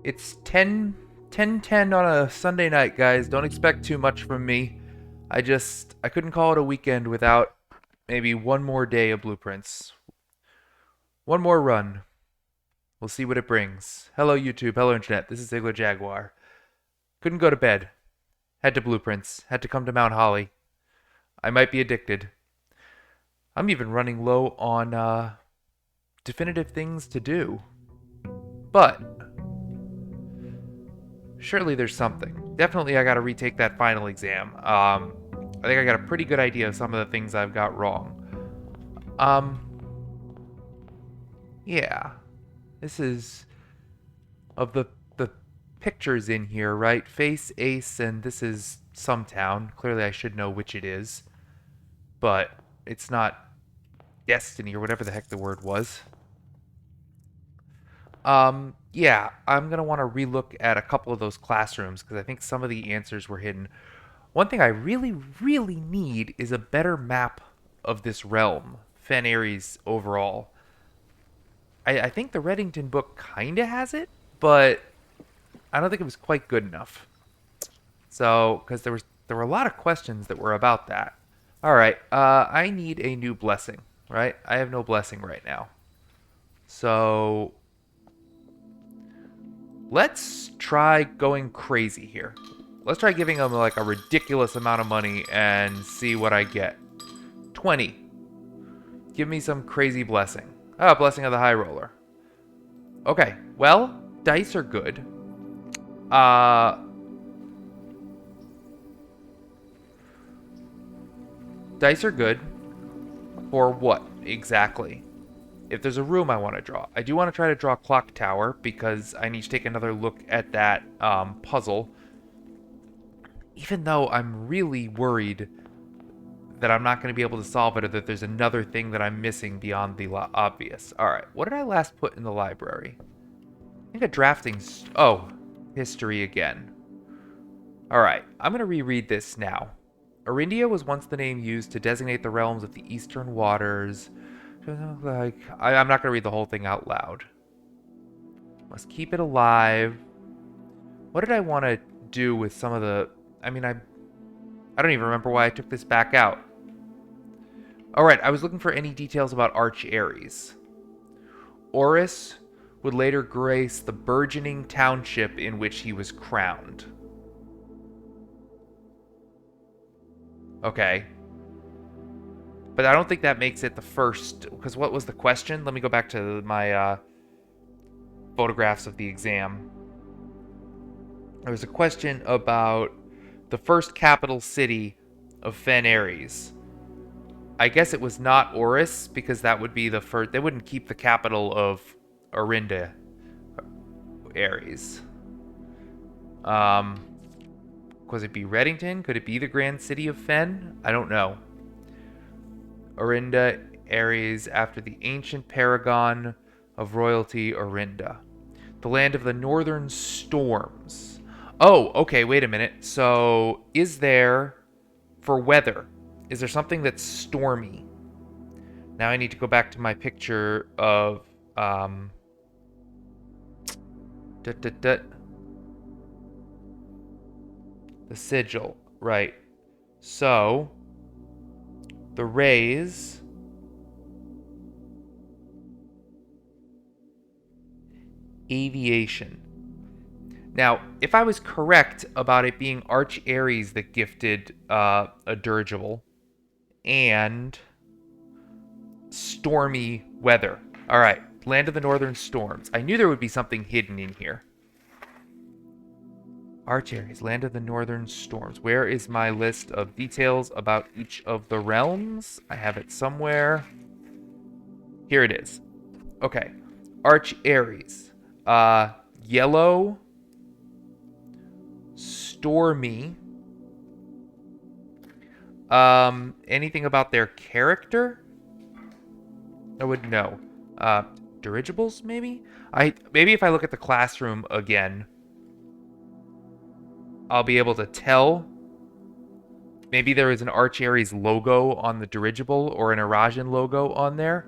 It's 10:10 on a Sunday night, guys. Don't expect too much from me. I couldn't call it a weekend without maybe one more day of blueprints. One more run. We'll see what it brings. Hello, YouTube. Hello, Internet. This is Zeigler Jaguar. Couldn't go to bed. Had to blueprints. Had to come to Mount Holly. I might be addicted. I'm even running low on definitive things to do. But surely there's something. Definitely I gotta retake that final exam. I think I got a pretty good idea of some of the things I've got wrong. Yeah. This is of the pictures in here, right? Face, ace, and this is some town. Clearly I should know which it is. But it's not destiny or whatever the heck the word was. Yeah, I'm going to want to relook at a couple of those classrooms because I think some of the answers were hidden. One thing I really, really need is a better map of this realm, Fenn Aries overall. I think the Reddington book kind of has it, but I don't think it was quite good enough. So, because there were a lot of questions that were about that. All right, I need a new blessing, right? I have no blessing right now. So, let's try going crazy here. Let's try giving them like a ridiculous amount of money and see what I get. 20. Give me some crazy blessing. Oh, blessing of the high roller. Okay, well, dice are good. Dice are good. For what, exactly? If there's a room I want to draw. I do want to try to draw Clock Tower because I need to take another look at that puzzle. Even though I'm really worried that I'm not going to be able to solve it or that there's another thing that I'm missing beyond the obvious. Alright, what did I last put in the library? I think a drafting... Oh, history again. Alright, I'm going to reread this now. Arindia was once the name used to designate the realms of the eastern waters. I'm not going to read the whole thing out loud. Must keep it alive. What did I want to do with some of the... I don't even remember why I took this back out. Alright, I was looking for any details about Arch Aries. Oris would later grace the burgeoning township in which he was crowned. Okay. But I don't think that makes it the first... Because what was the question? Let me go back to my photographs of the exam. There was a question about the first capital city of Fenn Aries. I guess it was not Oris, because that would be the first... They wouldn't keep the capital of Arinda Aries. Could it be Reddington? Could it be the grand city of Fenn? I don't know. Arinda Aries after the ancient paragon of royalty Arinda. The land of the northern storms. Oh, okay, wait a minute. So, is there, for weather, is there something that's stormy? Now I need to go back to my picture of, the sigil, right. So, the rays, aviation. Now, if I was correct about it being Arch Aries that gifted a dirigible and stormy weather. All right, land of the northern storms. I knew there would be something hidden in here. Arch Aries, land of the northern storms. Where is my list of details about each of the realms? I have it somewhere. Here it is. Okay, Arch Aries. Yellow, stormy. Anything about their character? I would know. Dirigibles, maybe? Maybe if I look at the classroom again, I'll be able to tell. Maybe there is an Arch Aries logo on the dirigible or an Erajan logo on there.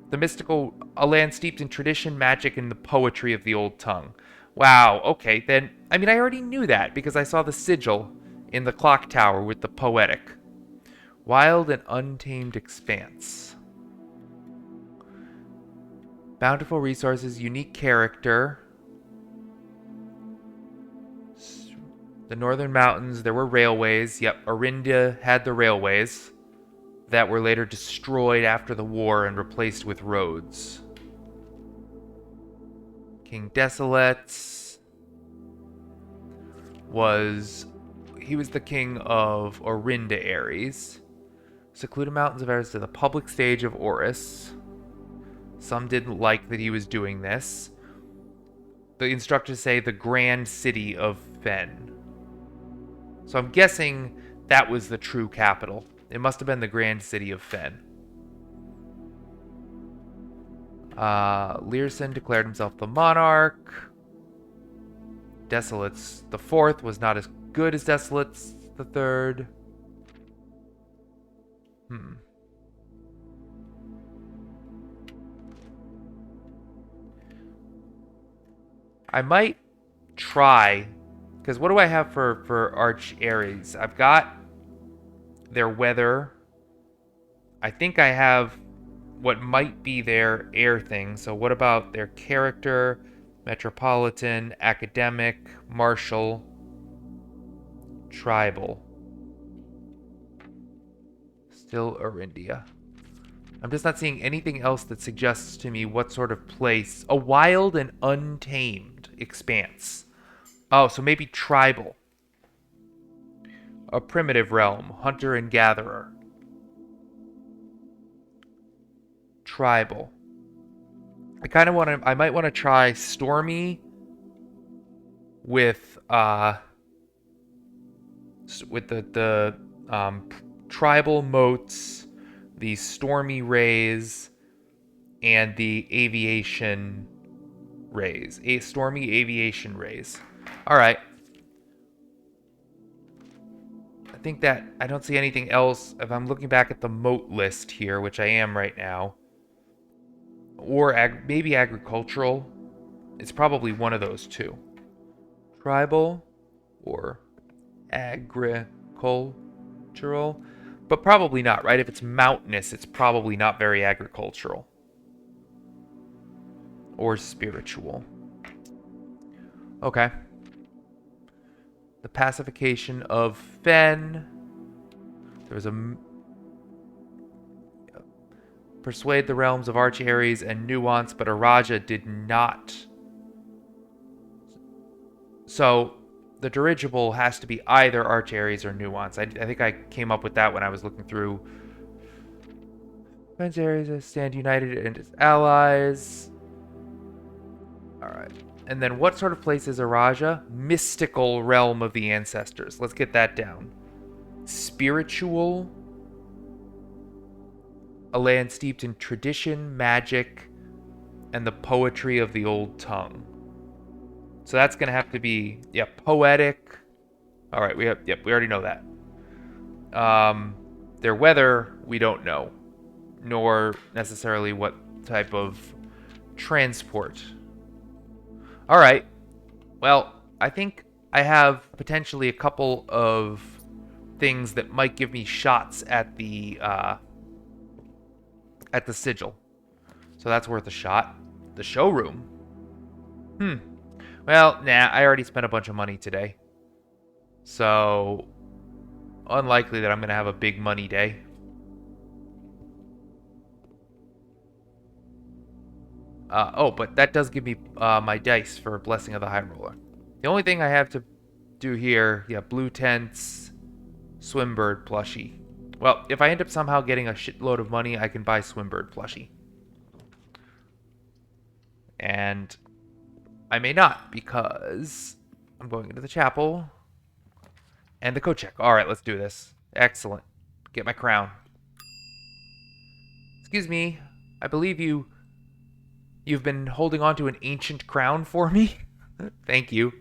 The mystical, a land steeped in tradition, magic, and the poetry of the old tongue. Wow, okay, then, I mean, I already knew that because I saw the sigil in the clock tower with the poetic. Wild and untamed expanse. Bountiful resources, unique character. The northern mountains, there were railways. Yep, Orinda had the railways that were later destroyed after the war and replaced with roads. King Desolate was... He was the king of Orinda Aries. Secluded Mountains of Aries to the public stage of Oris. Some didn't like that he was doing this. The instructors say the grand city of Fenn. So I'm guessing that was the true capital. It must have been the grand city of Fenn. Learson declared himself the monarch. Desolates the fourth was not as good as Desolates the third. I might try, because what do I have for Arch Aries? I've got their weather. I think I have what might be their air thing. So what about their character, metropolitan, academic, martial, tribal? Still Orindia. I'm just not seeing anything else that suggests to me what sort of place. A wild and untamed expanse. Oh, so maybe tribal. A primitive realm, hunter and gatherer. Tribal. I kind of want to. I might want to try Stormy with the tribal moats, the Stormy rays, and the aviation rays. A Stormy aviation rays. All right. I think that I don't see anything else. If I'm looking back at the moat list here, which I am right now, or maybe agricultural. It's probably one of those two. Tribal or agricultural. But probably not, right? If it's mountainous, it's probably not very agricultural. Or spiritual. Okay. The pacification of Fenn. There was a... Persuade the realms of Arch Aries and Nuance, but Araja did not. So the dirigible has to be either Arch Aries or Nuance. I think I came up with that when I was looking through. Fenn Aries stand united and its allies. Alright. And then what sort of place is Araja? Mystical realm of the ancestors. Let's get that down. Spiritual. A land steeped in tradition, magic, and the poetry of the old tongue. So that's going to have to be, yeah, poetic. All right, we already know that. Their weather, we don't know, nor necessarily what type of transport. All right. Well, I think I have potentially a couple of things that might give me shots at the sigil. So that's worth a shot. The showroom. Well, nah, I already spent a bunch of money today. So, unlikely that I'm going to have a big money day. But that does give me my dice for Blessing of the High Roller. The only thing I have to do here, yeah, blue tents, Swimbird plushie. Well, if I end up somehow getting a shitload of money, I can buy Swimbird plushie. And I may not, because I'm going into the chapel. And the code check. All right, let's do this. Excellent. Get my crown. Excuse me. I believe you've been holding on to an ancient crown for me. Thank you.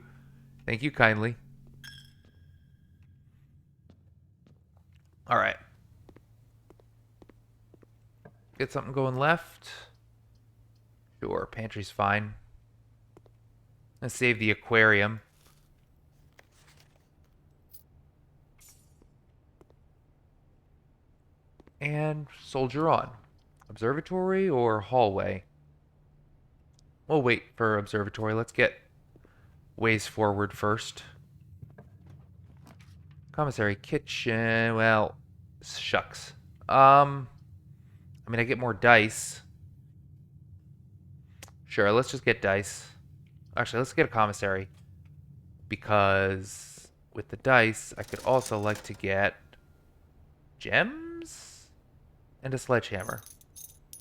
Thank you kindly. All right. Get something going left. Sure, pantry's fine. Let's save the aquarium. And soldier on. Observatory or hallway? We'll wait for observatory. Let's get ways forward first. Commissary kitchen. Well, shucks. I mean, I get more dice. Sure, let's just get dice. Actually, let's get a commissary. Because with the dice, I could also like to get gems and a sledgehammer.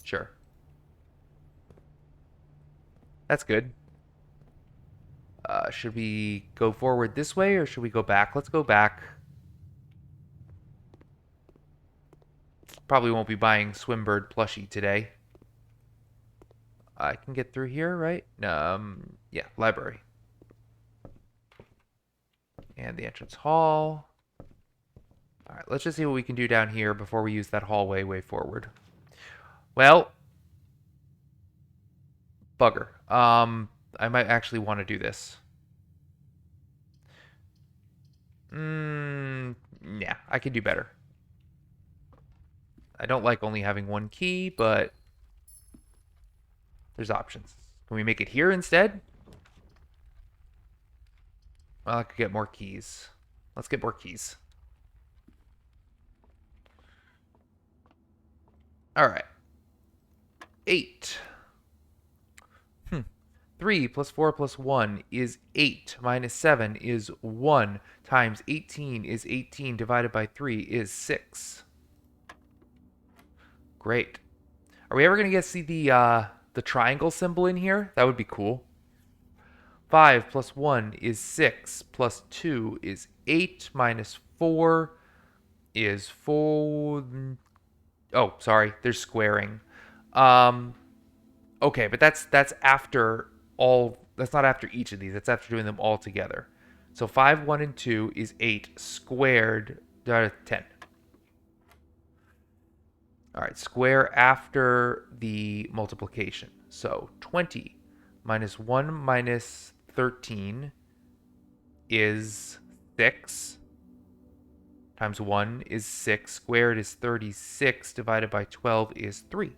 Sure. That's good. Should we go forward this way or should we go back? Let's go back. Probably won't be buying Swimbird plushie today. I can get through here, right? Yeah, library. And the entrance hall. All right, let's just see what we can do down here before we use that hallway way forward. Well, bugger. I might actually want to do this. Yeah, I can do better. I don't like only having one key, but there's options. Can we make it here instead? Well, I could get more keys. Let's get more keys. All right. 8. 3 plus 4 plus 1 is 8. Minus 7 is 1. Times 18 is 18. Divided by 3 is 6. Great. Are we ever going to get to see the triangle symbol in here? That would be cool. 5 plus 1 is 6. Plus 2 is 8. Minus 4 is 4. Oh, sorry. There's squaring. Okay, but that's after all. That's not after each of these. That's after doing them all together. So 5, 1, and 2 is 8 squared. 10. All right, square after the multiplication. So 20 minus 1 minus 13 is 6. Times 1 is 6. Squared is 36. Divided by 12 is 3.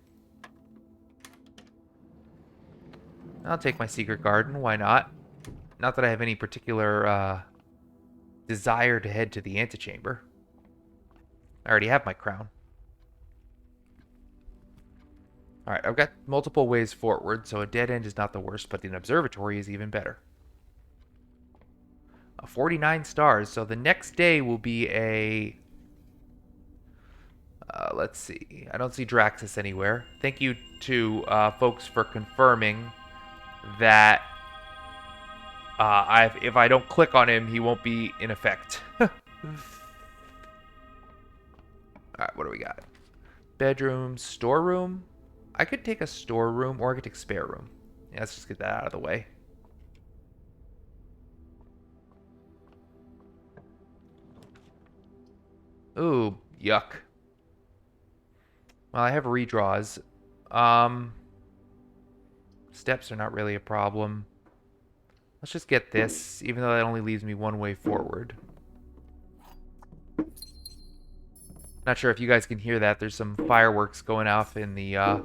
I'll take my secret garden. Why not? Not that I have any particular desire to head to the antechamber. I already have my crown. Alright, I've got multiple ways forward, so a dead end is not the worst, but an observatory is even better. 49 stars, so the next day will be a... let's see. I don't see Draxus anywhere. Thank you to folks for confirming that if I don't click on him, he won't be in effect. Alright, what do we got? Bedroom, storeroom. I could take a storeroom or I could take spare room. Yeah, let's just get that out of the way. Ooh, yuck. Well, I have redraws. Steps are not really a problem. Let's just get this, even though that only leaves me one way forward. Not sure if you guys can hear that. There's some fireworks going off in the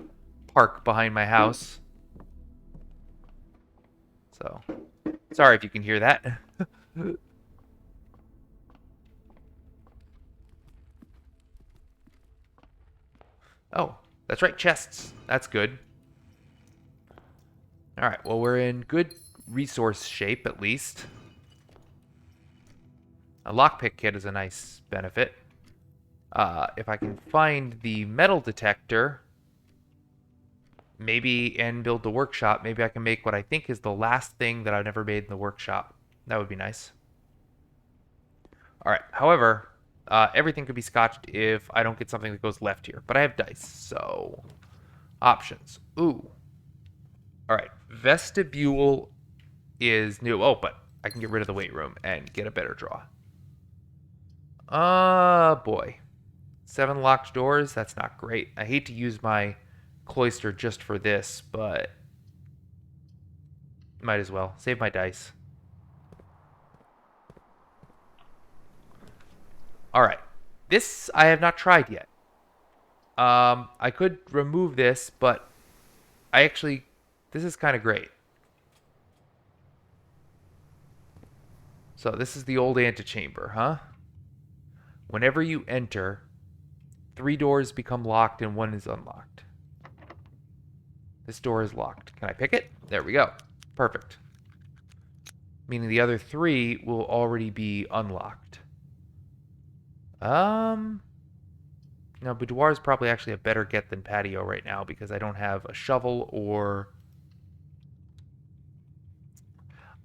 park behind my house. So, sorry if you can hear that. Oh, that's right, chests. That's good. Alright, well, we're in good resource shape, at least. A lockpick kit is a nice benefit. If I can find the metal detector, maybe, and build the workshop, maybe I can make what I think is the last thing that I've never made in the workshop. That would be nice. Alright, however, everything could be scotched if I don't get something that goes left here. But I have dice, so... Options. Ooh. Alright, vestibule is new. Oh, but I can get rid of the weight room and get a better draw. Boy. 7 locked doors, that's not great. I hate to use my cloister just for this, but Might as well. Save my dice. Alright. This I have not tried yet. I could remove this, but I actually... This is kind of great. So this is the old antechamber, huh? Whenever you enter, 3 doors become locked and 1 is unlocked. This door is locked. Can I pick it? There we go. Perfect. Meaning the other 3 will already be unlocked. No, boudoir is probably actually a better get than patio right now because I don't have a shovel or...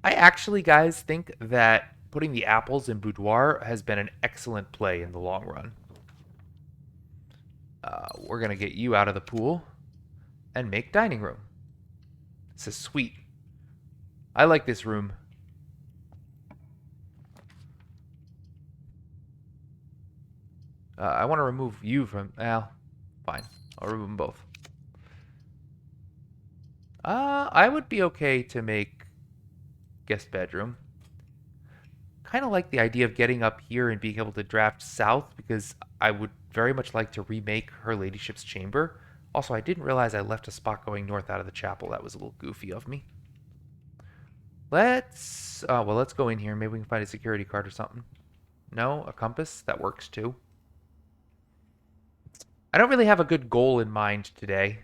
I actually, guys, think that putting the apples in boudoir has been an excellent play in the long run. We're going to get you out of the pool and make dining room. This is sweet. I like this room. I want to remove you from... Well, fine. I'll remove them both. I would be okay to make guest bedroom. Kind of like the idea of getting up here and being able to draft south because I would very much like to remake Her Ladyship's chamber. Also, I didn't realize I left a spot going north out of the chapel. That was a little goofy of me. Let's go in here. Maybe we can find a security card or something. No, a compass? That works too. I don't really have a good goal in mind today.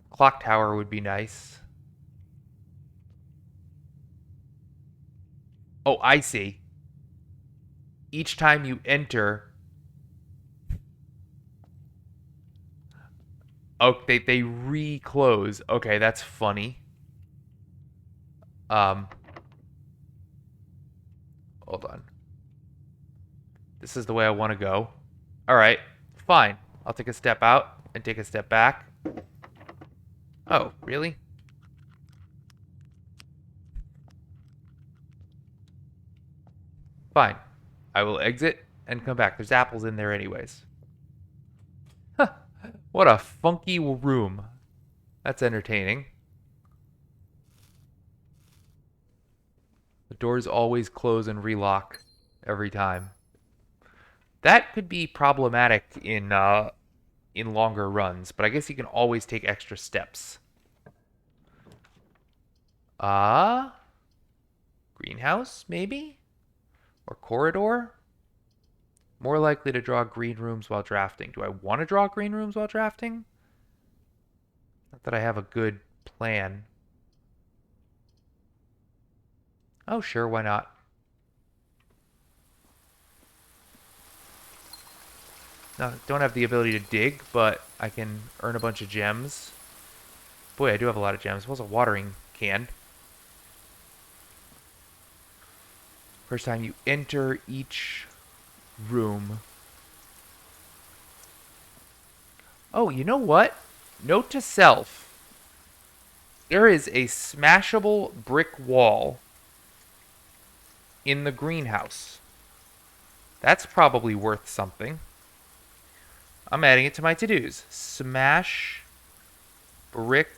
Clock tower would be nice. Oh, I see. Each time you enter... Oh, they re-close. Okay, that's funny. Hold on. This is the way I want to go. Alright, fine. I'll take a step out and take a step back. Oh, really? Fine. I will exit and come back. There's apples in there anyways. Huh. What a funky room. That's entertaining. The doors always close and relock every time. That could be problematic in longer runs, but I guess you can always take extra steps. Greenhouse, maybe? Or corridor? More likely to draw green rooms while drafting. Do I want to draw green rooms while drafting? Not that I have a good plan. Oh, sure, why not? No, don't have the ability to dig, but I can earn a bunch of gems. Boy, I do have a lot of gems. What's a watering can? First time you enter each room. Oh, you know what? Note to self. There is a smashable brick wall in the greenhouse. That's probably worth something. I'm adding it to my to-dos. Smash brick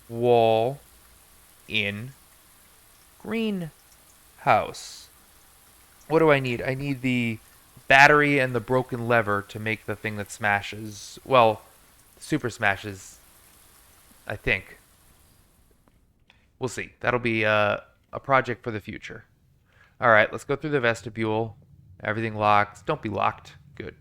wall in greenhouse. What do I need? I need the battery and the broken lever to make the thing that smashes. Well, super smashes, I think. We'll see. That'll be a project for the future. All right, let's go through the vestibule. Everything locked. Don't be locked. Good.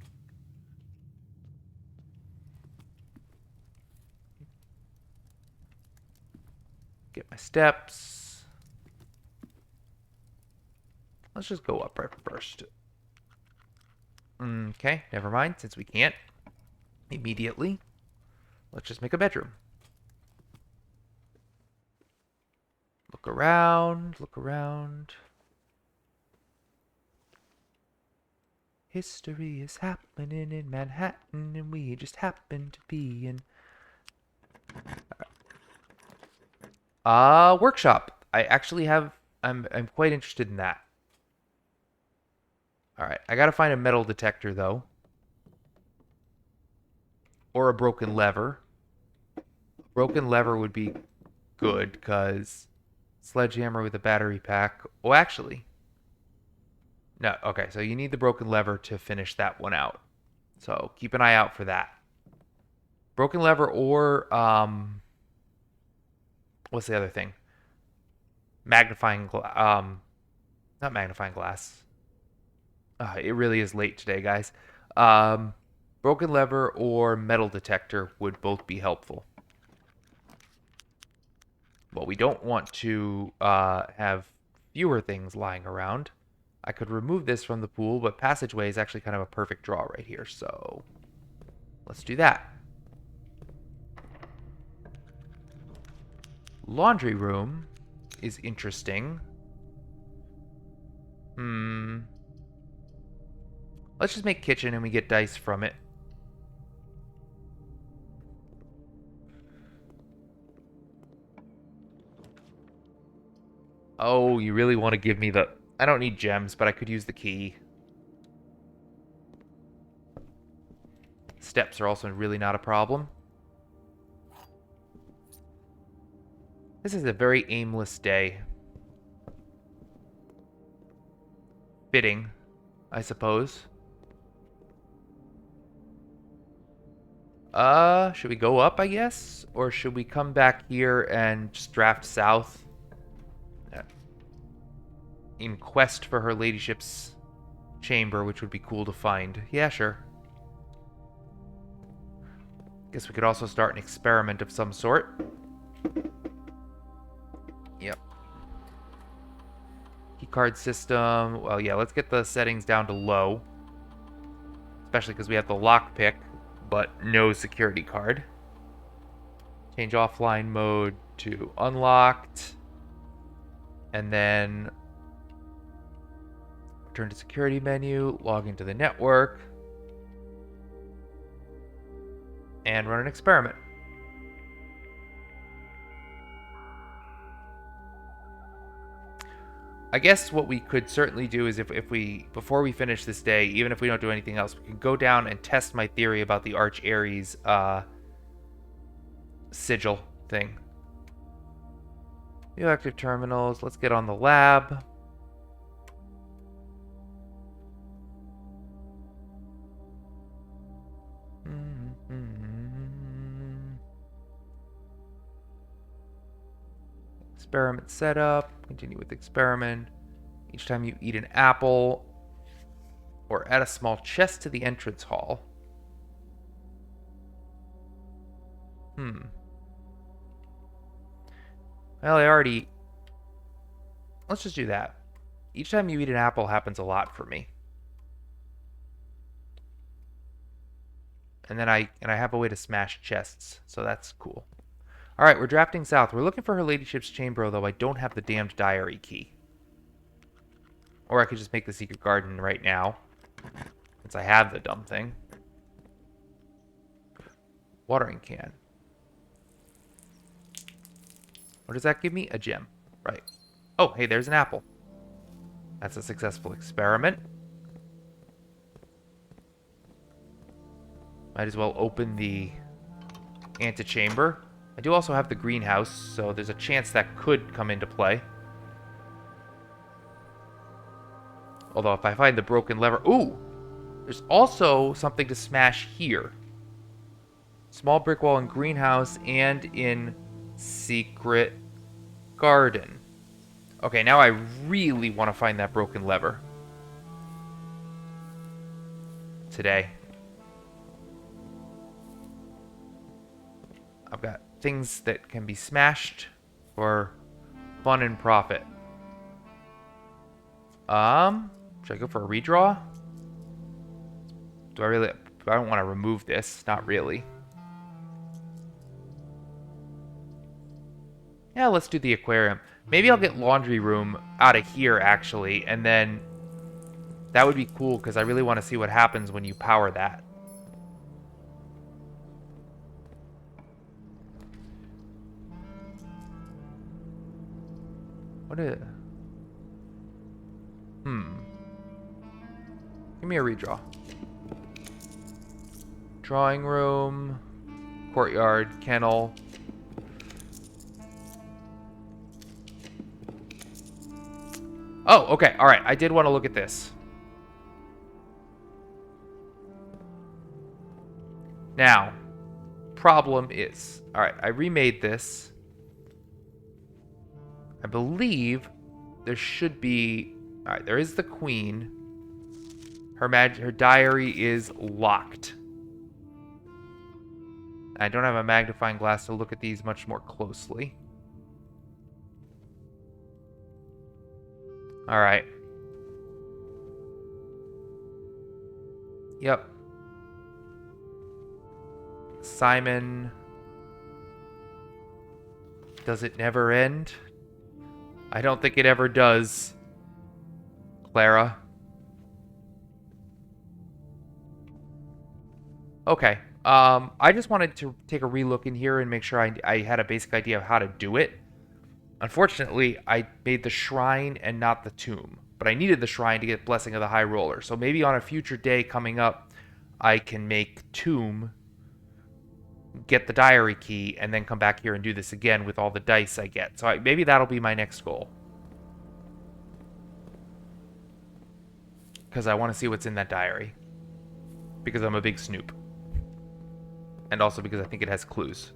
Get my steps. Let's just go up right first. Okay, never mind, since we can't immediately. Let's just make a bedroom. Look around, look around. History is happening in Manhattan, and we just happen to be in... workshop. I actually have... I'm quite interested in that. Alright, I gotta find a metal detector, though. Or a broken lever. A broken lever would be good, because sledgehammer with a battery pack. Oh, actually. No, okay, so you need the broken lever to finish that one out. So keep an eye out for that. Broken lever or, what's the other thing? Magnifying, not magnifying glass. It really is late today, guys. Um, Broken lever or metal detector would both be helpful. Well, we don't want to have fewer things lying around. I could remove this from the pool, but passageway is actually kind of a perfect draw right here, so let's do that. Laundry room is interesting. Let's just make kitchen and we get dice from it. Oh, you really want to give me the... I don't need gems, but I could use the key. Steps are also really not a problem. This is a very aimless day. Fitting, I suppose. Should we go up, I guess? Or should we come back here and just draft south? In quest for her ladyship's chamber, which would be cool to find. Yeah, sure. Guess we could also start an experiment of some sort. Yep. Keycard system. Well, yeah, let's get the settings down to low. Especially because we have the lockpick, but no security card. Change offline mode to unlocked. And then return to security menu, log into the network, and run an experiment. I guess what we could certainly do is if we, before we finish this day, even if we don't do anything else, we can go down and test my theory about the Arch Aries sigil thing. New active terminals. Let's get on the lab. Experiment setup. Continue with experiment. Each time you eat an apple or add a small chest to the entrance hall. Well, I already... Let's just do that. Each time you eat an apple happens a lot for me. And then I have a way to smash chests, so that's cool. Alright, we're drafting south. We're looking for her ladyship's chamber, although I don't have the damned diary key. Or I could just make the secret garden right now, since I have the dumb thing. Watering can. What does that give me? A gem. Right. Oh, hey, there's an apple. That's a successful experiment. Might as well open the antechamber. I do also have the greenhouse, so there's a chance that could come into play. Although if I find the broken lever... Ooh! There's also something to smash here. Small brick wall in greenhouse and in secret garden. Okay, now I really want to find that broken lever. Today. I've got things that can be smashed for fun and profit. Should I go for a redraw? Do I don't want to remove this. Not really. Yeah, let's do the aquarium. Maybe I'll get laundry room out of here, actually, and then that would be cool because I really want to see what happens when you power that. What is... Give me a redraw. Drawing room, courtyard, kennel. Oh, okay. All right. I did want to look at this. Now, problem is... All right, I remade this. I believe there should be... All right, there is the queen. Her diary is locked. I don't have a magnifying glass to look at these much more closely. All right. Yep. Simon. Does it never end? I don't think it ever does. Clara. Okay. I just wanted to take a relook in here and make sure I had a basic idea of how to do it. Unfortunately, I made the shrine and not the tomb. But I needed the shrine to get Blessing of the High Roller. So maybe on a future day coming up, I can make tomb, get the diary key, and then come back here and do this again with all the dice I get. So maybe that'll be my next goal. Because I want to see what's in that diary. Because I'm a big snoop. And also because I think it has clues.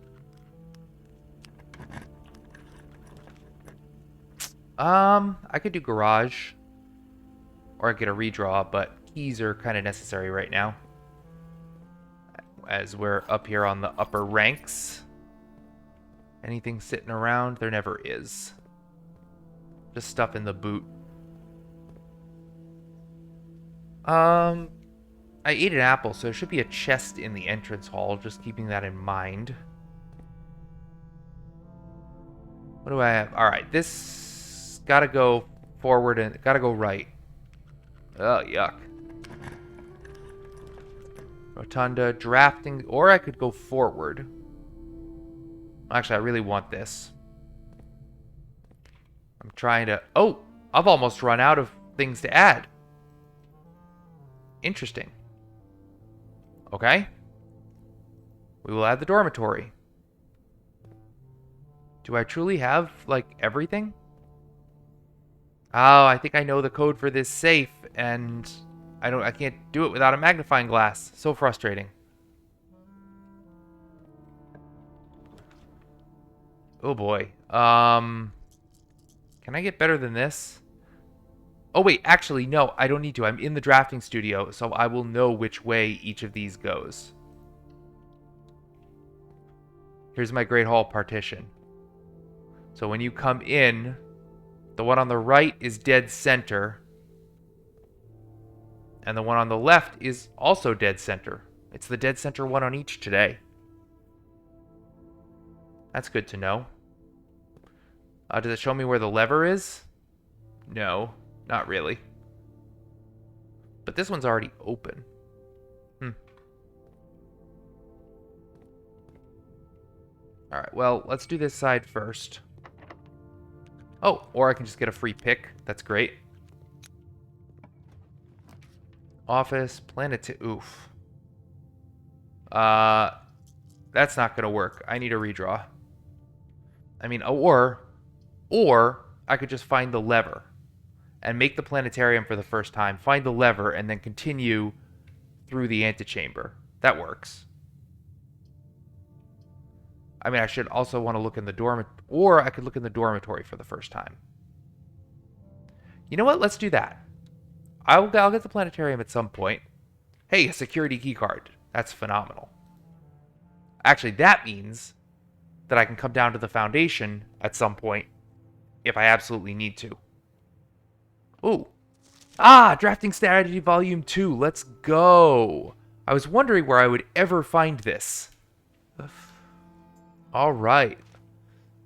I could do garage. Or I could get a redraw, but keys are kind of necessary right now. As we're up here on the upper ranks. Anything sitting around? There never is. Just stuff in the boot. I ate an apple, so there should be a chest in the entrance hall, just keeping that in mind. What do I have? Alright, this gotta go forward and gotta go right. Oh, yuck. Rotunda, drafting, or I could go forward. Actually, I really want this. I'm trying to... Oh! I've almost run out of things to add. Interesting. Okay. We will add the dormitory. Do I truly have, like, everything? Oh, I think I know the code for this safe, and I can't do it without a magnifying glass. So frustrating. Oh boy. Can I get better than this? Oh wait, actually no, I don't need to. I'm in the drafting studio, so I will know which way each of these goes. Here's my Great Hall partition. So when you come in, the one on the right is dead center. And the one on the left is also dead center. It's the dead center one on each today. That's good to know. Does it show me where the lever is? No, not really. But this one's already open. Alright, well, let's do this side first. Oh, or I can just get a free pick. That's great. Office, oof. That's not going to work. I need a redraw. I mean, or I could just find the lever and make the planetarium for the first time, find the lever, and then continue through the antechamber. That works. I mean, I should also want to look in the dormitory, or I could look in the dormitory for the first time. You know what? Let's do that. I'll get the planetarium at some point. Hey, a security key card. That's phenomenal. Actually, that means that I can come down to the Foundation at some point if I absolutely need to. Ooh. Ah, Drafting Strategy Volume 2. Let's go. I was wondering where I would ever find this. All right.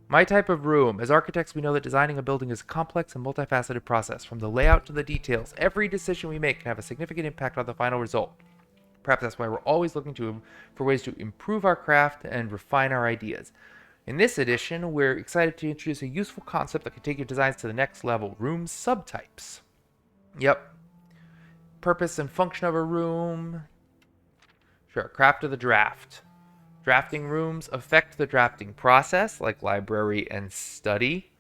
My type of room. As architects, we know that designing a building is a complex and multifaceted process. From the layout to the details, every decision we make can have a significant impact on the final result. Perhaps that's why we're always looking for ways to improve our craft and refine our ideas. In this edition, we're excited to introduce a useful concept that can take your designs to the next level. Room subtypes. Yep. Purpose and function of a room. Sure. Craft of the draft. Drafting rooms affect the drafting process, like library and study.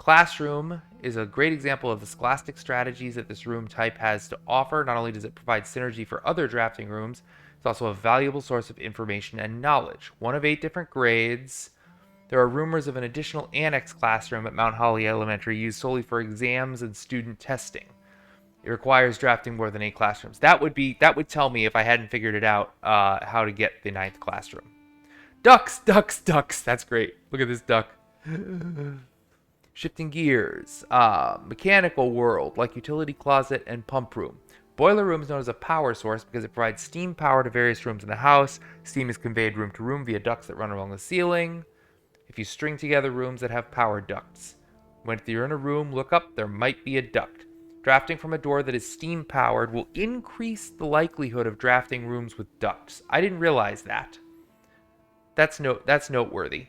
Classroom is a great example of the scholastic strategies that this room type has to offer. Not only does it provide synergy for other drafting rooms, it's also a valuable source of information and knowledge. One of 8 different grades. There are rumors of an additional annex classroom at Mount Holly Elementary used solely for exams and student testing. It requires drafting more than 8 classrooms. That would tell me, if I hadn't figured it out, how to get the 9th classroom. Ducks, ducks, ducks. That's great. Look at this duck. Shifting gears. Mechanical world, like utility closet and pump room. Boiler room is known as a power source because it provides steam power to various rooms in the house. Steam is conveyed room to room via ducts that run along the ceiling. If you string together rooms that have power ducts. When you're in a room, look up, there might be a duct. Drafting from a door that is steam powered will increase the likelihood of drafting rooms with ducts. I didn't realize that. That's noteworthy.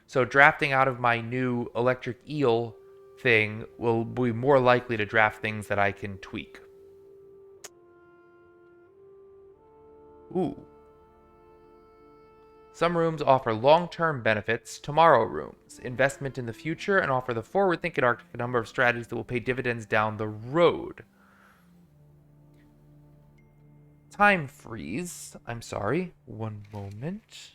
So drafting out of my new electric eel thing will be more likely to draft things that I can tweak. Ooh. Some rooms offer long-term benefits, tomorrow rooms, investment in the future, and offer the forward-thinking architect a number of strategies that will pay dividends down the road. Time freeze. I'm sorry. One moment.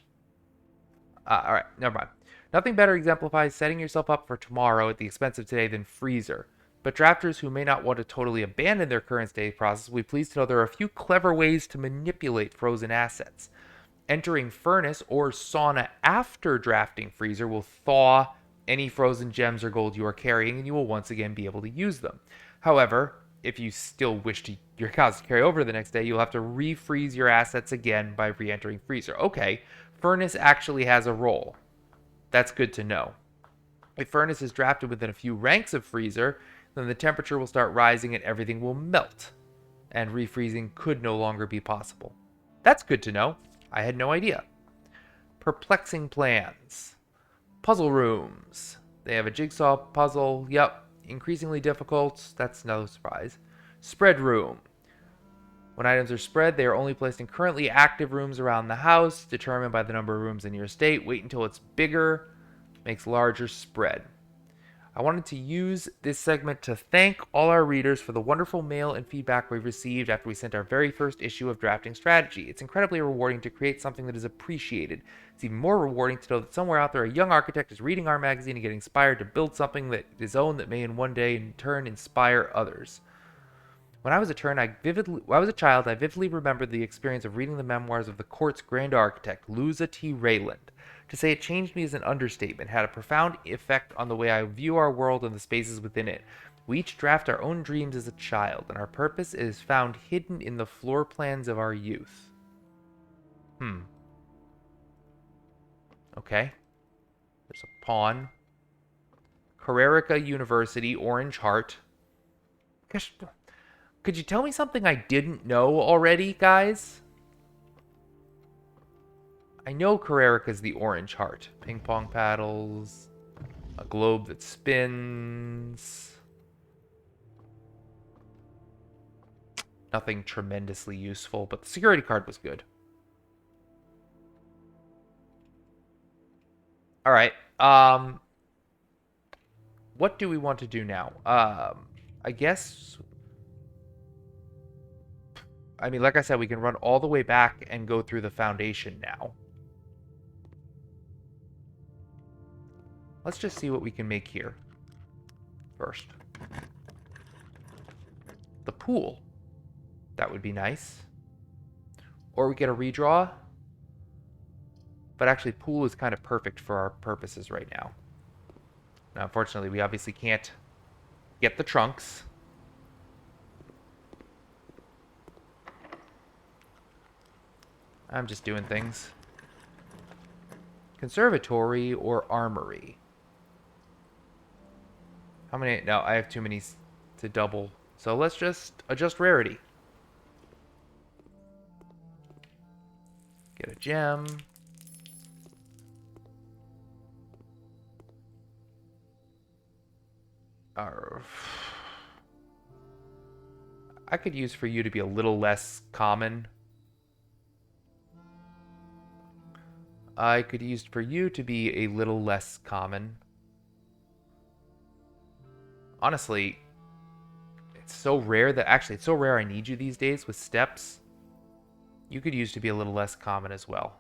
Alright, never mind. Nothing better exemplifies setting yourself up for tomorrow at the expense of today than freezer. But drafters who may not want to totally abandon their current state process will be pleased to know there are a few clever ways to manipulate frozen assets. Entering furnace or sauna after drafting freezer will thaw any frozen gems or gold you are carrying, and you will once again be able to use them. However, if you still wish your cows to carry over the next day, you'll have to refreeze your assets again by re-entering freezer. Okay, furnace actually has a role. That's good to know. If furnace is drafted within a few ranks of freezer, then the temperature will start rising and everything will melt, and refreezing could no longer be possible. That's good to know. I had no idea. Perplexing plans. Puzzle rooms. They have a jigsaw puzzle. Yep. Increasingly difficult. That's no surprise. Spread room. When items are spread, they are only placed in currently active rooms around the house, determined by the number of rooms in your estate. Wait until it's bigger. Makes larger spread. I wanted to use this segment to thank all our readers for the wonderful mail and feedback we've received after we sent our very first issue of Drafting Strategy. It's incredibly rewarding to create something that is appreciated. It's even more rewarding to know that somewhere out there a young architect is reading our magazine and getting inspired to build something that is his own that may in one day in turn inspire others. When I was a child, I vividly remembered the experience of reading the memoirs of the court's grand architect, Luza T. Rayland. To say it changed me is an understatement, had a profound effect on the way I view our world and the spaces within it. We each draft our own dreams as a child, and our purpose is found hidden in the floor plans of our youth. Okay. There's a pawn. Carrerica University, Orange Heart. Gosh, could you tell me something I didn't know already, guys? I know Carrerica's the Orange Heart. Ping pong paddles. A globe that spins. Nothing tremendously useful, but the security card was good. Alright. What do we want to do now? I guess... I mean, like I said, we can run all the way back and go through the foundation now. Let's just see what we can make here first. The pool. That would be nice. Or we get a redraw. But actually, pool is kind of perfect for our purposes right now. Now, unfortunately, we obviously can't get the trunks. I'm just doing things. Conservatory or armory? How many? No, I have too many to double. So let's just adjust rarity. Get a gem. I could use for you to be a little less common. I could use for you to be a little less common. Honestly, it's so rare that... Actually, it's so rare I need you these days with steps. You could use to be a little less common as well.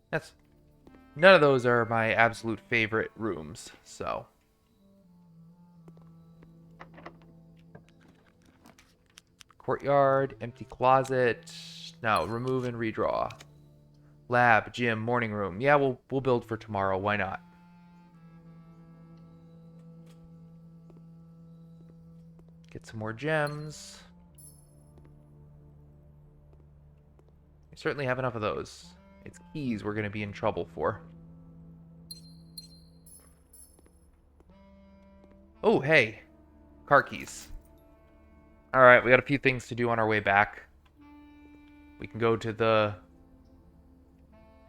That's... None of those are my absolute favorite rooms, so... Courtyard, empty closet. No, remove and redraw. Lab, gym, morning room. Yeah, we'll build for tomorrow. Why not? Get some more gems. We certainly have enough of those. It's keys we're going to be in trouble for. Oh, hey. Car keys. Alright, we got a few things to do on our way back. We can go to the...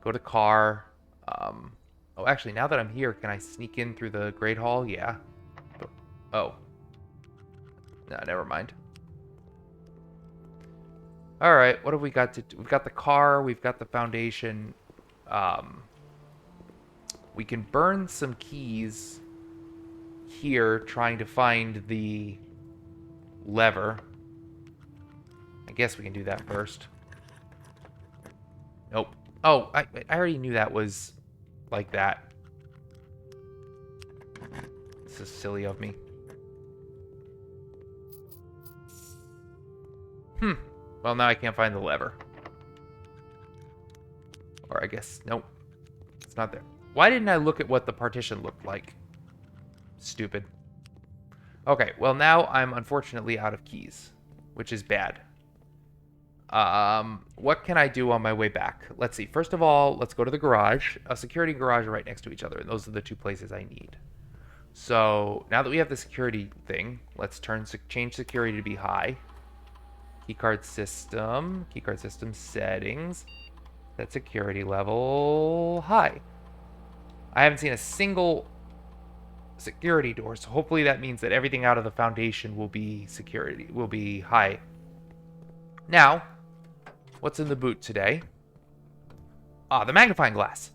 Go to car. Oh, actually, now that I'm here, can I sneak in through the Great Hall? Yeah. Oh. No, never mind. Alright, what have we got to do? We've got the car, we've got the foundation. We can burn some keys here trying to find the lever. I guess we can do that first. Nope. Oh, I already knew that was like that. This is silly of me. Well, now I can't find the lever. Or I guess, nope. It's not there. Why didn't I look at what the partition looked like? Stupid. Okay, well now I'm unfortunately out of keys, which is bad. What can I do on my way back? Let's see. First of all, let's go to the garage. A security and garage are right next to each other, and those are the two places I need. So now that we have the security thing, let's change security to be high. Keycard system settings. That security level high. I haven't seen a single security door, so hopefully that means that everything out of the foundation will be high. Now, what's in the boot today? Ah, the magnifying glass.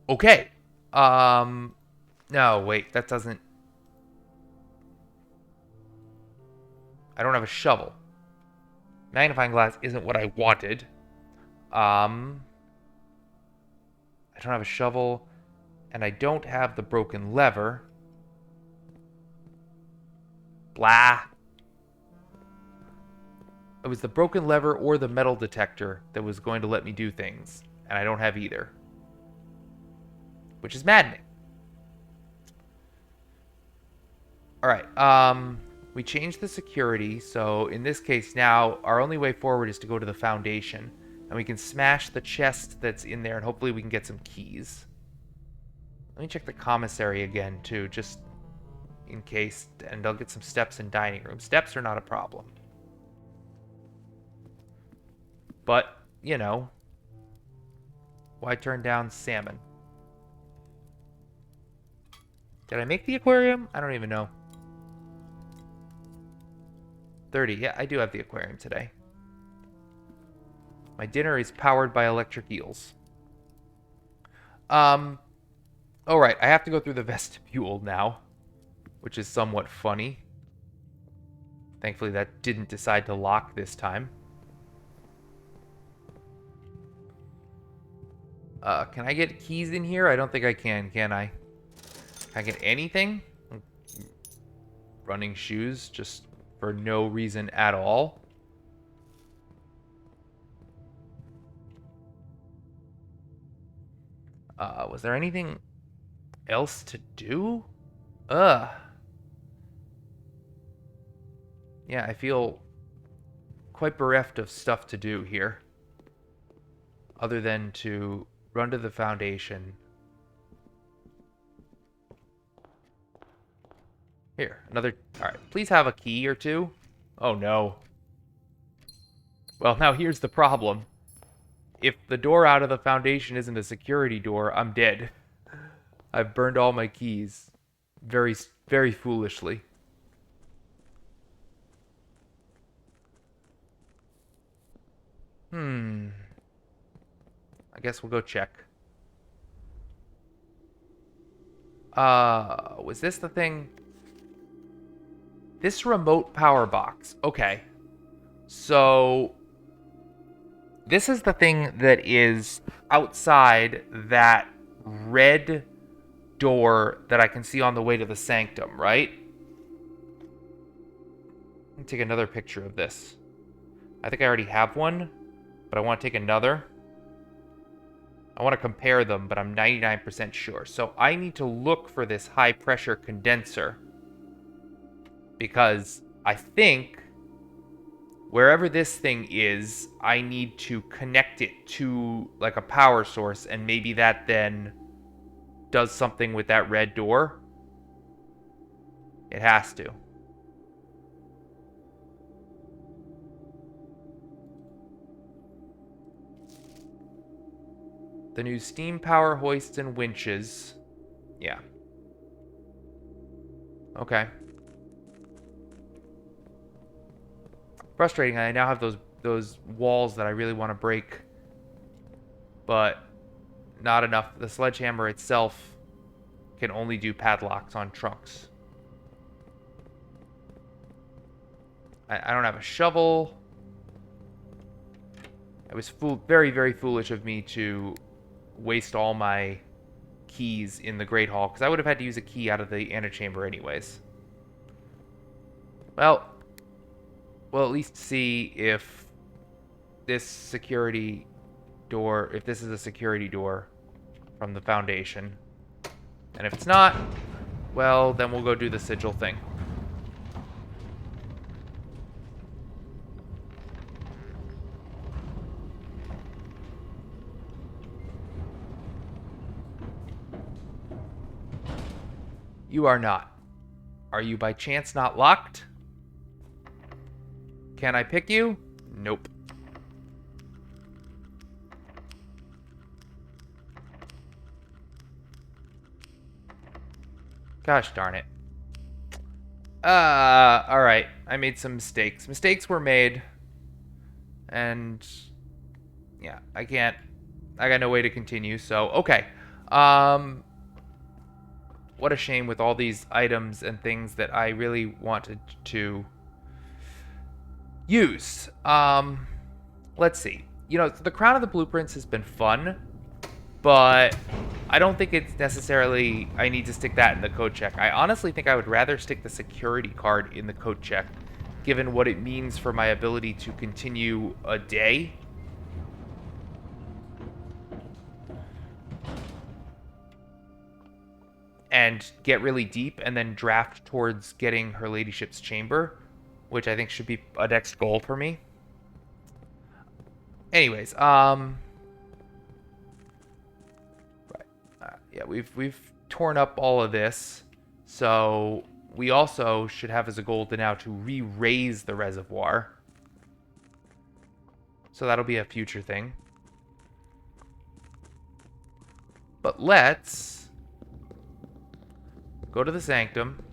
Okay. No, wait, that doesn't... I don't have a shovel. Magnifying glass isn't what I wanted. I don't have a shovel, and I don't have the broken lever. Blah. It was the broken lever or the metal detector that was going to let me do things, and I don't have either. Which is maddening. Alright, we changed the security, so in this case now, our only way forward is to go to the foundation. And we can smash the chest that's in there, and hopefully we can get some keys. Let me check the commissary again, too, just in case, and I'll get some steps in dining room. Steps are not a problem. But, you know, why turn down salmon? Did I make the aquarium? I don't even know. 30. Yeah, I do have the aquarium today. My dinner is powered by electric eels. Alright, I have to go through the vestibule now, which is somewhat funny. Thankfully that didn't decide to lock this time. Can I get keys in here? I don't think I can I? Can I get anything? Running shoes, just for no reason at all. Was there anything else to do? Yeah, I feel quite bereft of stuff to do here. Other than to run to the foundation. Here, another... Alright, please have a key or two. Oh, no. Well, now here's the problem. If the door out of the foundation isn't a security door, I'm dead. I've burned all my keys. Very, very foolishly. I guess we'll go check. Was this the thing? This remote power box. Okay. So, this is the thing that is outside that red door that I can see on the way to the sanctum, right? Let me take another picture of this. I think I already have one, but I want to take another. I want to compare them, but I'm 99% sure. So I need to look for this high pressure condenser, because I think wherever this thing is, I need to connect it to like a power source, and maybe that then does something with that red door. It has to. The new steam power hoists and winches. Yeah. Okay. Frustrating. I now have those walls that I really want to break, but not enough. The sledgehammer itself can only do padlocks on trunks. I don't have a shovel. It was very, very foolish of me to waste all my keys in the Great Hall, because I would have had to use a key out of the antechamber anyways. Well, we'll at least see if this security door, if this is a security door from the Foundation. And if it's not, well, then we'll go do the sigil thing. You are not. Are you by chance not locked? Can I pick you? Nope. Gosh darn it. Alright. I made some mistakes. Mistakes were made. And yeah, I got no way to continue, so okay. What a shame with all these items and things that I really wanted to use. Let's see. You know, the Crown of the Blueprints has been fun, but I don't think it's necessarily I need to stick that in the code check. I honestly think I would rather stick the security card in the code check, given what it means for my ability to continue a day. And get really deep and then draft towards getting Her Ladyship's chamber, which I think should be a next goal for me. Anyways, right. Yeah, we've torn up all of this, so we also should have as a goal to now to re-raise the reservoir. So that'll be a future thing. But let's go to the sanctum.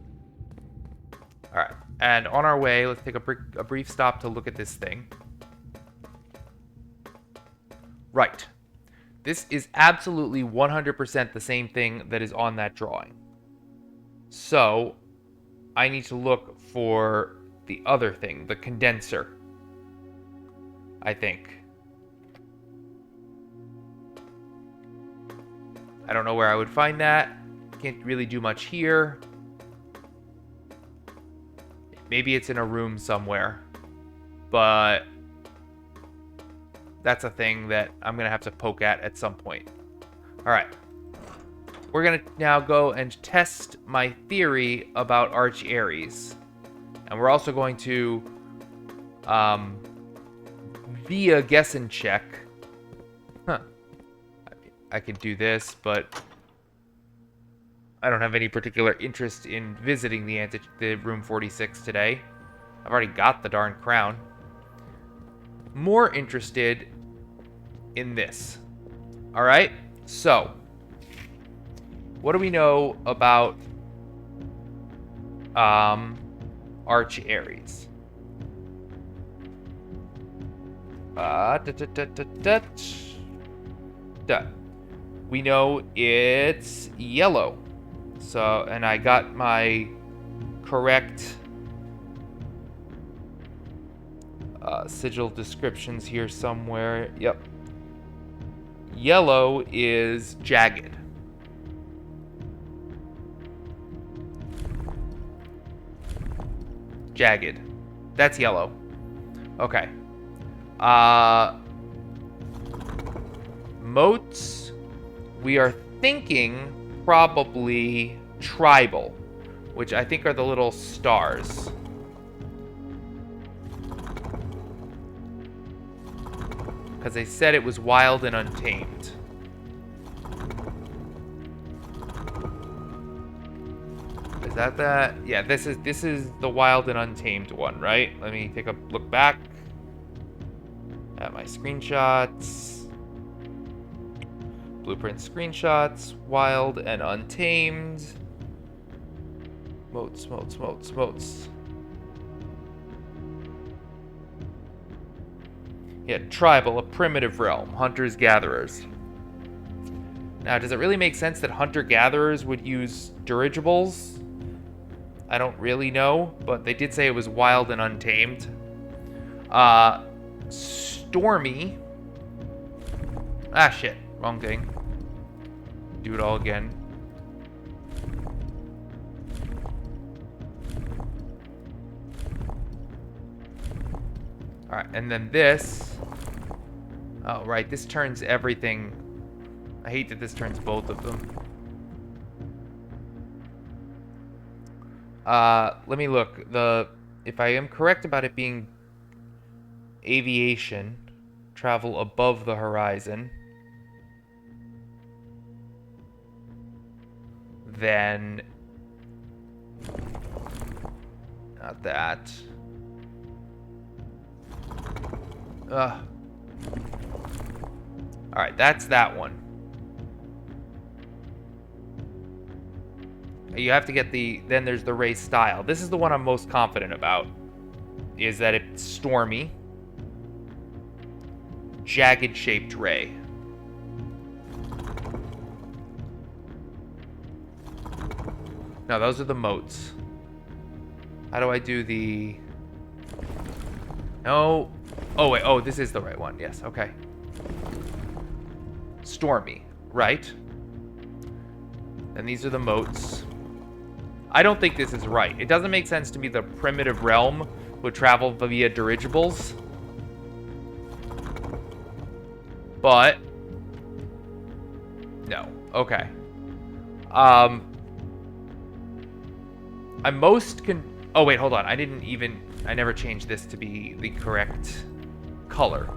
Alright, and on our way, let's take a brief stop to look at this thing. Right. This is absolutely 100% the same thing that is on that drawing. So, I need to look for the other thing, the condenser, I think. I don't know where I would find that. Can't really do much here. Maybe it's in a room somewhere, but that's a thing that I'm gonna have to poke at some point. All right, we're gonna now go and test my theory about Arch Aries, and we're also going to via guess and check. I could do this, but I don't have any particular interest in visiting the room 46 today. I've already got the darn crown. More interested in this. All right, so what do we know about Arch Aries? We know it's yellow. So, and I got my correct sigil descriptions here somewhere. Yep. Yellow is jagged. Jagged. That's yellow. Okay. Motes, we are thinking probably tribal, which I think are the little stars. Because they said it was wild and untamed. Is that? Yeah, this is the wild and untamed one, right? Let me take a look back at my screenshots. Blueprint screenshots, wild and untamed. Motes. Yeah, tribal, a primitive realm, hunters-gatherers. Now, does it really make sense that hunter-gatherers would use dirigibles? I don't really know, but they did say it was wild and untamed. Stormy. Ah, shit. Wrong thing. Do it all again. Alright, and then this. Oh, right, this turns everything. I hate that this turns both of them. Let me look. If I am correct about it being aviation, travel above the horizon, then not that. Alright, that's that one. You have to get then there's the race style. This is the one I'm most confident about. Is that it's stormy. Jagged shaped ray. No, those are the motes. How do I do the... No. Oh, wait. Oh, this is the right one. Yes, okay. Stormy. Right. And these are the motes. I don't think this is right. It doesn't make sense to me the primitive realm would travel via dirigibles. But... no. Okay. I'm most oh, wait, hold on. I never changed this to be the correct color.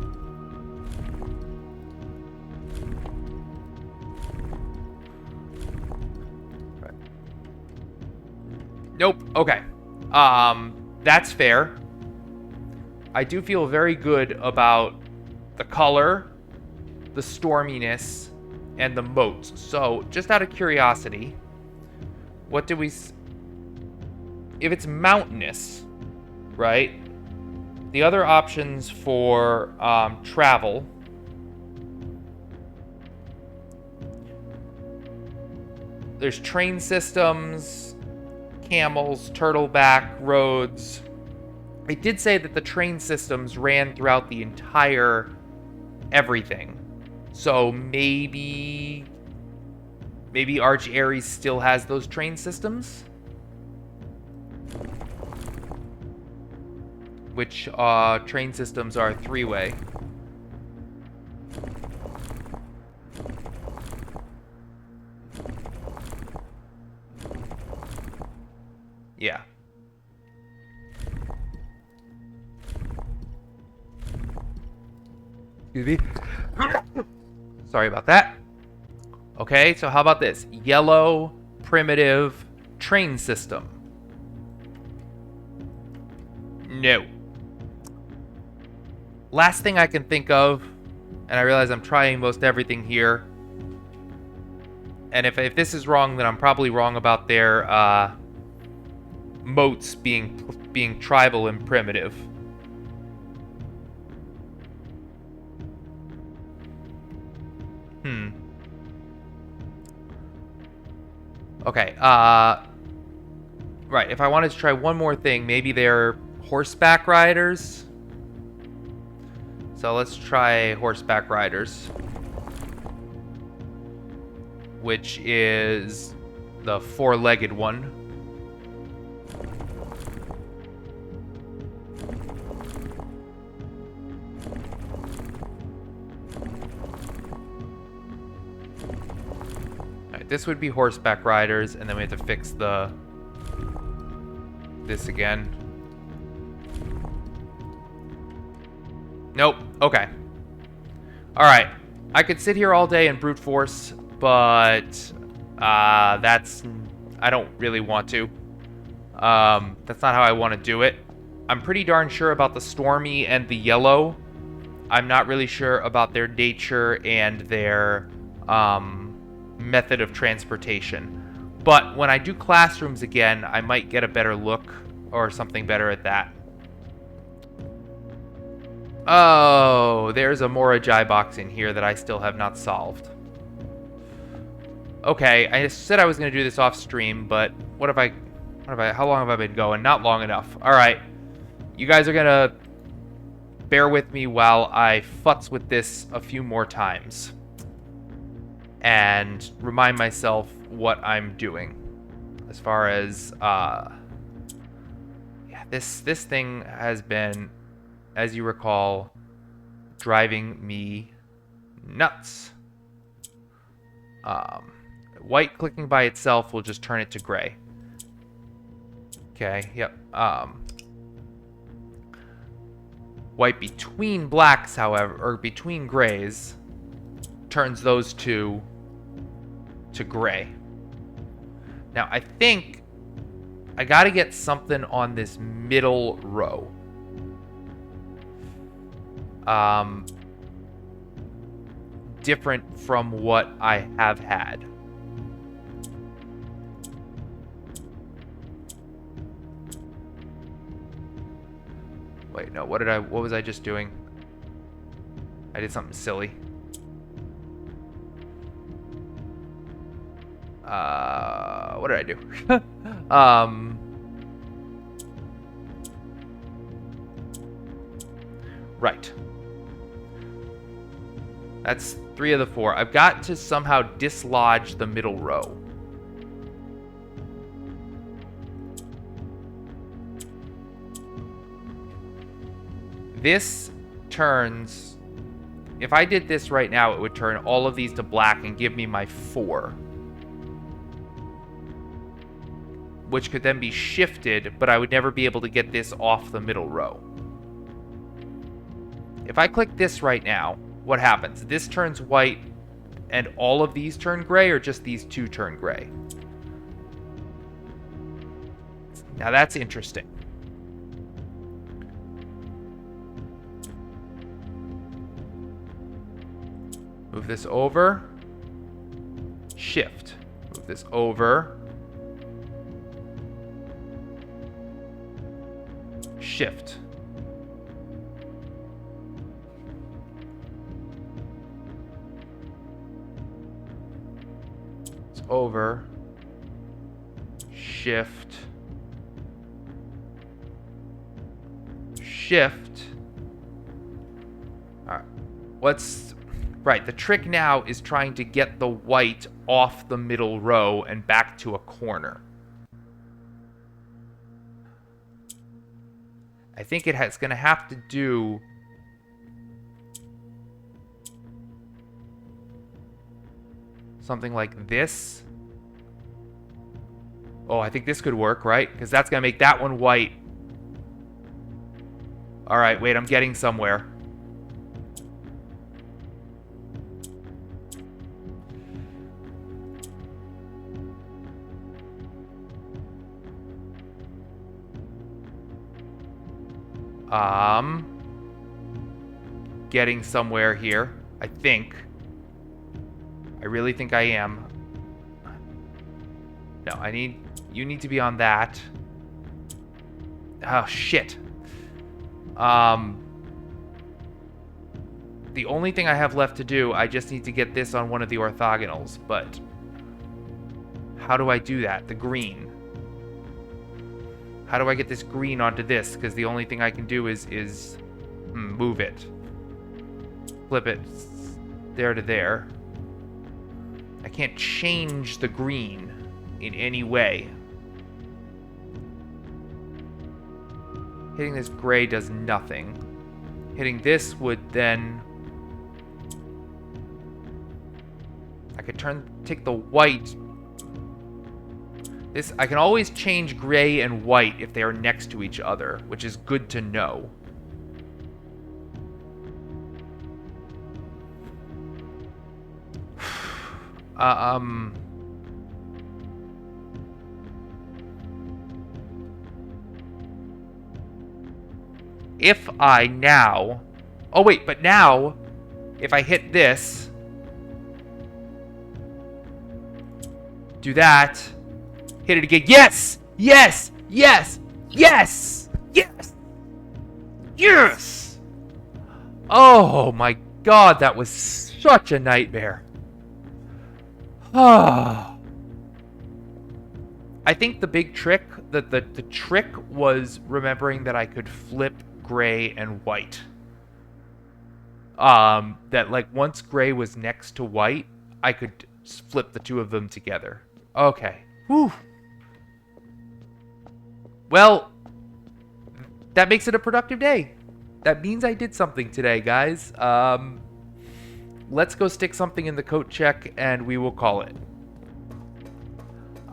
Right. Nope. Okay. That's fair. I do feel very good about the color, the storminess, and the moats. So, just out of curiosity, what do we... if it's mountainous, right? The other options for travel. There's train systems, camels, turtleback roads. It did say that the train systems ran throughout the entire everything. So maybe Arch Aries still has those train systems? Which train systems are three-way. Yeah. Excuse me. Sorry about that. Okay, so how about this? Yellow, primitive, train system. No. Last thing I can think of, and I realize I'm trying most everything here, and if this is wrong, then I'm probably wrong about their moats being tribal and primitive. Okay, right, if I wanted to try one more thing, maybe they're horseback riders. So let's try horseback riders, which is the four-legged one. Alright, this would be horseback riders, and then we have to fix this again. Nope. Okay. Alright. I could sit here all day and brute force, but that's... I don't really want to. That's not how I want to do it. I'm pretty darn sure about the Stormy and the Yellow. I'm not really sure about their nature and their method of transportation. But when I do classrooms again, I might get a better look or something better at that. Oh, there's a Mora Jai box in here that I still have not solved. Okay, I said I was going to do this off stream, but how long have I been going? Not long enough. All right. You guys are going to bear with me while I futz with this a few more times and remind myself what I'm doing as far as this thing has been, as you recall, driving me nuts. White clicking by itself will just turn it to gray. Okay, yep. White between blacks, however, or between grays, turns those two to gray. Now, I think I gotta get something on this middle row. Different from what I have had. Wait, no, what was I just doing? I did something silly. What did I do? Right. That's 3 of the 4. I've got to somehow dislodge the middle row. This turns... If I did this right now, it would turn all of these to black and give me my 4. Which could then be shifted, but I would never be able to get this off the middle row. If I click this right now, what happens? This turns white, and all of these turn gray, or just these 2 turn gray? Now that's interesting. Move this over. Shift. Move this over. Shift. It's over. Shift. Shift. All right. Right, the trick now is trying to get the white off the middle row and back to a corner. I think it's going to have to do... something like this. Oh, I think this could work, right? Because that's going to make that one white. All right, wait, I'm getting somewhere. Getting somewhere here, I think. I really think I am. No, you need to be on that. Oh, shit. The only thing I have left to do, I just need to get this on one of the orthogonals, but How do I do that? The green. How do I get this green onto this? Because the only thing I can do is move it. Flip it there to there. I can't change the green in any way. Hitting this gray does nothing. Hitting this would then... I could take the white. I can always change gray and white if they are next to each other, which is good to know. If I now... Oh, wait, but now, if I hit this, do that, hit it again. Yes! Yes! Yes! Yes! Yes! Yes! Oh, my God, that was such a nightmare. Ah. I think the big trick, the trick was remembering that I could flip gray and white. That like once gray was next to white, I could flip the two of them together. Okay. Whew. Well, that makes it a productive day. That means I did something today, guys. Let's go stick something in the coat check and we will call it.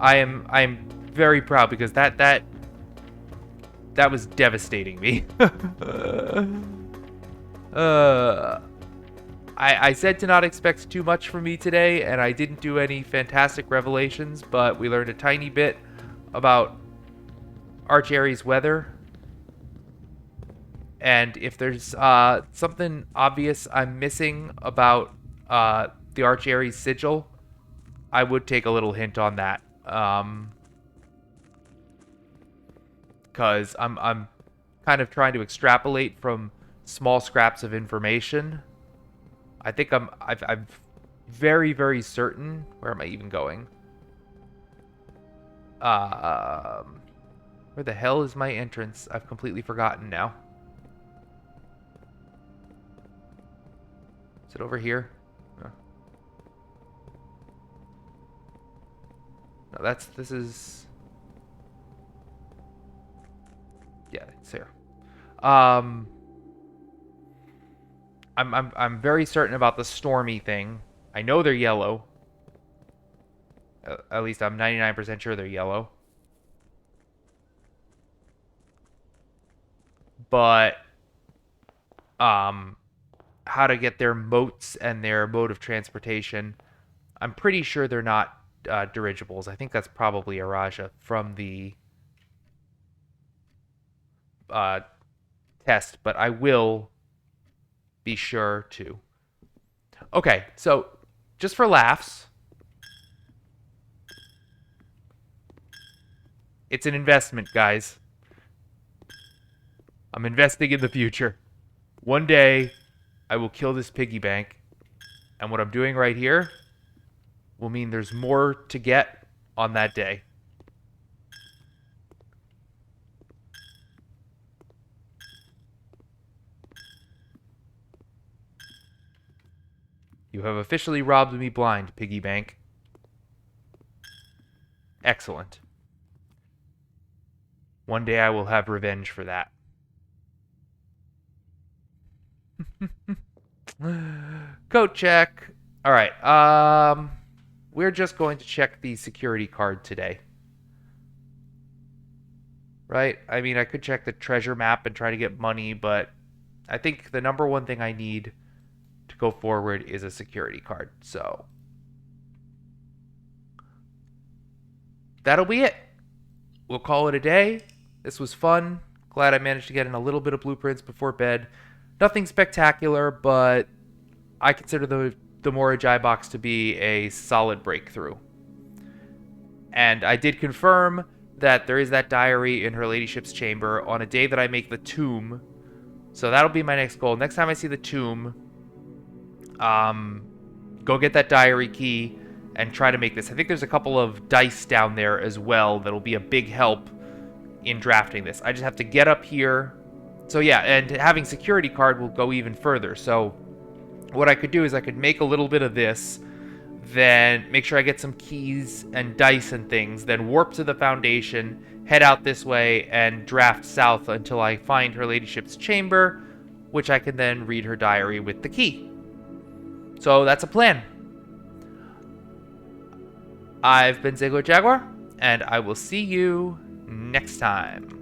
I'm very proud because that was devastating me. I said to not expect too much from me today, and I didn't do any fantastic revelations, but we learned a tiny bit about Arch Aries weather. And if there's something obvious I'm missing about the Arch Aries sigil, I would take a little hint on that. Because I'm kind of trying to extrapolate from small scraps of information. I think I'm very, very certain. Where am I even going? Where the hell is my entrance? I've completely forgotten now. Is it over here? No, this is... Yeah, it's here. I'm very certain about the stormy thing. I know they're yellow. At least I'm 99% sure they're yellow. But how to get their moats and their mode of transportation, I'm pretty sure they're not dirigibles. I think that's probably a Raja from the test, but I will be sure to. Okay, so just for laughs, it's an investment, guys. I'm investing in the future. One day, I will kill this piggy bank, and what I'm doing right here will mean there's more to get on that day. You have officially robbed me blind, piggy bank. Excellent. One day I will have revenge for that. Coat check. All right. We're just going to check the security card today. Right? I mean, I could check the treasure map and try to get money, but I think the number one thing I need to go forward is a security card. So that'll be it. We'll call it a day. This was fun. Glad I managed to get in a little bit of blueprints before bed. Nothing spectacular, but I consider the Mora Jai box to be a solid breakthrough. And I did confirm that there is that diary in her ladyship's chamber on a day that I make the tomb. So that'll be my next goal. Next time I see the tomb, go get that diary key and try to make this. I think there's a couple of dice down there as well that'll be a big help in drafting this. I just have to get up here. So yeah, and having security card will go even further. So what I could do is I could make a little bit of this, then make sure I get some keys and dice and things, then warp to the Foundation, head out this way, and draft south until I find her ladyship's chamber, which I can then read her diary with the key. So that's a plan. I've been Zeigler Jaguar, and I will see you next time.